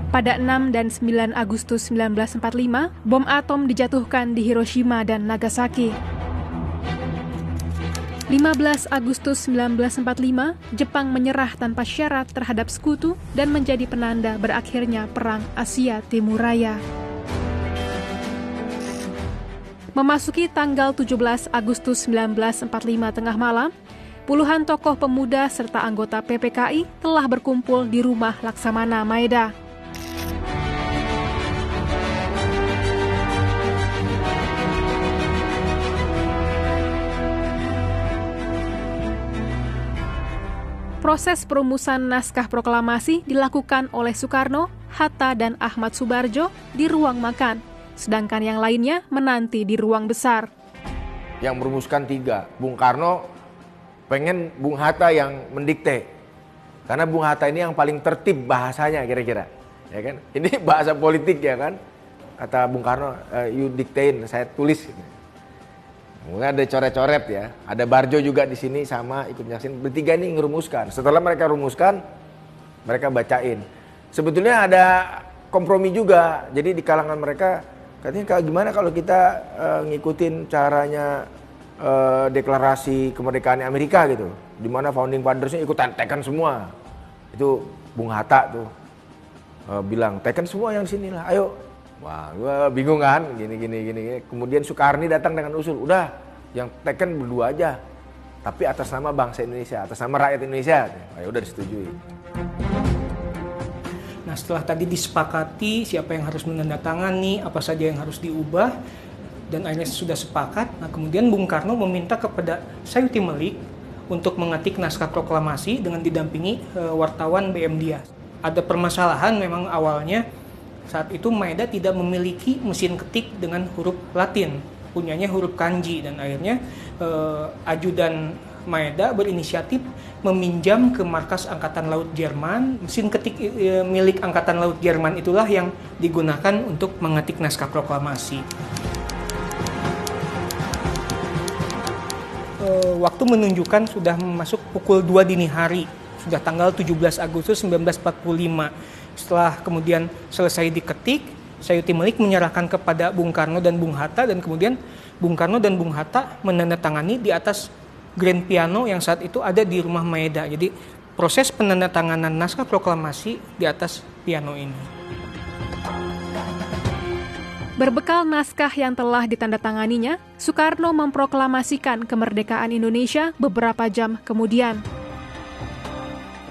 Pada 6 dan 9 Agustus 1945, bom atom dijatuhkan di Hiroshima dan Nagasaki. 15 Agustus 1945, Jepang menyerah tanpa syarat terhadap sekutu dan menjadi penanda berakhirnya Perang Asia Timur Raya. Memasuki tanggal 17 Agustus 1945 tengah malam, puluhan tokoh pemuda serta anggota PPKI telah berkumpul di rumah Laksamana Maeda. Proses perumusan naskah proklamasi dilakukan oleh Soekarno, Hatta, dan Ahmad Subarjo di ruang makan, sedangkan yang lainnya menanti di ruang besar. Yang merumuskan 3, Bung Karno pengen Bung Hatta yang mendikte, karena Bung Hatta ini yang paling tertib bahasanya kira-kira, ya kan? Ini bahasa politik ya kan? Kata Bung Karno, you diktein, saya tulis. Mungkin ada coret-coret ya, ada Barjo juga di sini sama ikut nyaksin. Bertiga ini ngerumuskan. Setelah mereka rumuskan, mereka bacain. Sebetulnya ada kompromi juga. Jadi di kalangan mereka katanya gimana kalau kita ngikutin caranya deklarasi kemerdekaan Amerika gitu, di mana founding fathers-nya ikutan teken semua. Itu Bung Hatta tuh bilang teken semua yang sini lah, ayo. Wah, gue bingung kan, gini. Kemudian Soekarni datang dengan usul, udah yang teken berdua aja, tapi atas nama bangsa Indonesia, atas nama rakyat Indonesia. Ya udah disetujui. Nah, setelah tadi disepakati siapa yang harus menandatangani, apa saja yang harus diubah, dan akhirnya sudah sepakat. Nah, kemudian Bung Karno meminta kepada Sayuti Melik untuk mengetik naskah proklamasi dengan didampingi wartawan BM Dias. Ada permasalahan memang awalnya. Saat itu Maeda tidak memiliki mesin ketik dengan huruf Latin, punyanya huruf kanji, dan akhirnya ajudan Maeda berinisiatif meminjam ke markas Angkatan Laut Jerman. Mesin ketik milik Angkatan Laut Jerman itulah yang digunakan untuk mengetik naskah proklamasi. Waktu menunjukkan sudah masuk pukul 2 dini hari, sudah tanggal 17 Agustus 1945. Setelah kemudian selesai diketik, Sayuti Melik menyerahkan kepada Bung Karno dan Bung Hatta, dan kemudian Bung Karno dan Bung Hatta menandatangani di atas grand piano yang saat itu ada di rumah Maeda. Jadi proses penandatanganan naskah proklamasi di atas piano ini. Berbekal naskah yang telah ditandatanganinya, Soekarno memproklamasikan kemerdekaan Indonesia beberapa jam kemudian.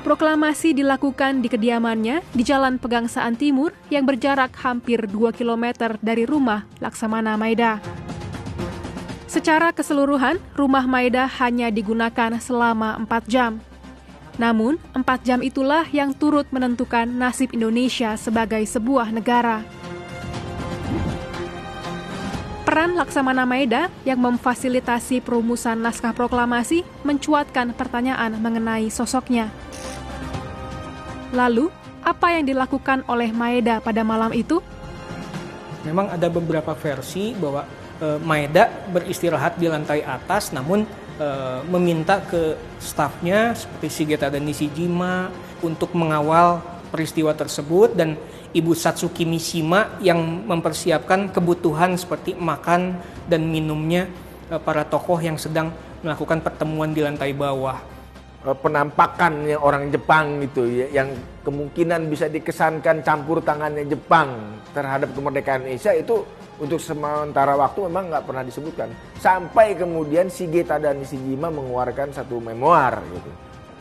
Proklamasi dilakukan di kediamannya di Jalan Pegangsaan Timur yang berjarak hampir 2 km dari rumah Laksamana Maeda. Secara keseluruhan, rumah Maeda hanya digunakan selama 4 jam. Namun, 4 jam itulah yang turut menentukan nasib Indonesia sebagai sebuah negara. Peran Laksamana Maeda yang memfasilitasi perumusan naskah proklamasi mencuatkan pertanyaan mengenai sosoknya. Lalu, apa yang dilakukan oleh Maeda pada malam itu? Memang ada beberapa versi bahwa Maeda beristirahat di lantai atas, namun meminta ke stafnya seperti Shigeta dan Nishijima untuk mengawal peristiwa tersebut, dan Ibu Satsuki Mishima yang mempersiapkan kebutuhan seperti makan dan minumnya para tokoh yang sedang melakukan pertemuan di lantai bawah. Penampakannya orang Jepang gitu ya, yang kemungkinan bisa dikesankan campur tangannya Jepang terhadap kemerdekaan Indonesia itu untuk sementara waktu memang nggak pernah disebutkan, sampai kemudian Shigeta dan Nishijima mengeluarkan satu memoir gitu.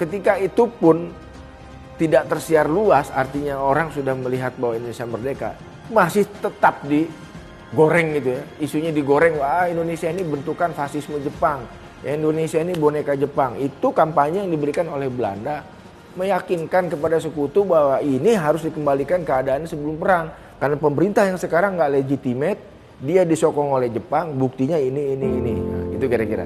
Ketika itu pun tidak tersiar luas, artinya orang sudah melihat bahwa Indonesia merdeka, masih tetap digoreng gitu ya, isunya digoreng, wah Indonesia ini bentukan fasisme Jepang, Indonesia ini boneka Jepang. Itu kampanye yang diberikan oleh Belanda, meyakinkan kepada sekutu bahwa ini harus dikembalikan keadaan sebelum perang, karena pemerintah yang sekarang nggak legitimate, dia disokong oleh Jepang, buktinya ini. Nah, itu kira-kira.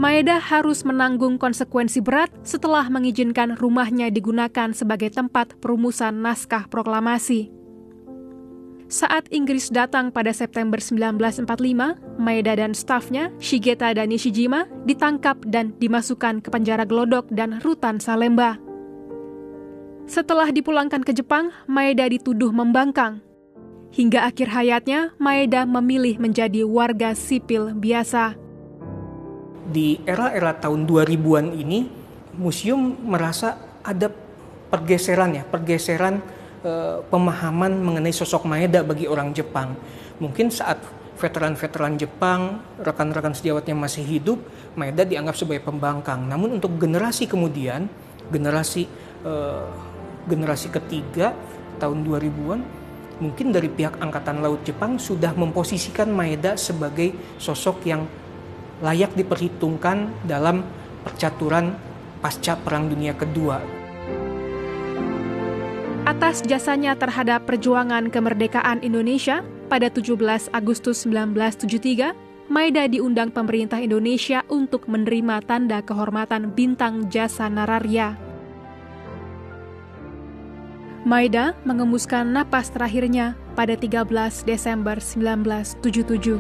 Maeda harus menanggung konsekuensi berat setelah mengizinkan rumahnya digunakan sebagai tempat perumusan naskah proklamasi. Saat Inggris datang pada September 1945, Maeda dan stafnya, Shigeta dan Nishijima, ditangkap dan dimasukkan ke penjara Glodok dan rutan Salemba. Setelah dipulangkan ke Jepang, Maeda dituduh membangkang. Hingga akhir hayatnya, Maeda memilih menjadi warga sipil biasa. Di era-era tahun 2000-an ini, museum merasa ada pergeseran pemahaman mengenai sosok Maeda bagi orang Jepang. Mungkin saat veteran-veteran Jepang, rekan-rekan sejawatnya masih hidup, Maeda dianggap sebagai pembangkang. Namun untuk generasi kemudian, generasi ketiga tahun 2000-an, mungkin dari pihak Angkatan Laut Jepang sudah memposisikan Maeda sebagai sosok yang layak diperhitungkan dalam percaturan pasca Perang Dunia Kedua. Atas jasanya terhadap perjuangan kemerdekaan Indonesia, pada 17 Agustus 1973, Maeda diundang pemerintah Indonesia untuk menerima tanda kehormatan Bintang Jasa Nararya. Maeda mengembuskan napas terakhirnya pada 13 Desember 1977.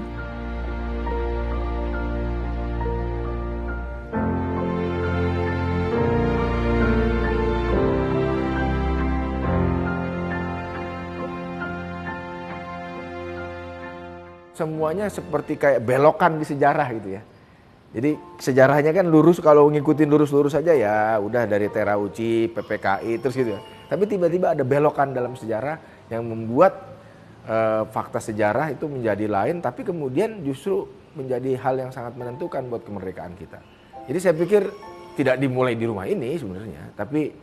Semuanya seperti kayak belokan di sejarah gitu ya. Jadi sejarahnya kan lurus, kalau ngikutin lurus-lurus saja ya udah dari Terauchi, PPKI terus gitu ya. Tapi tiba-tiba ada belokan dalam sejarah yang membuat fakta sejarah itu menjadi lain, tapi kemudian justru menjadi hal yang sangat menentukan buat kemerdekaan kita. Jadi saya pikir tidak dimulai di rumah ini sebenarnya, tapi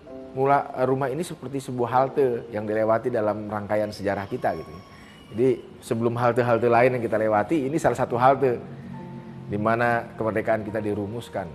rumah ini seperti sebuah halte yang dilewati dalam rangkaian sejarah kita gitu. Jadi sebelum halte-halte lain yang kita lewati, ini salah satu halte di mana kemerdekaan kita dirumuskan.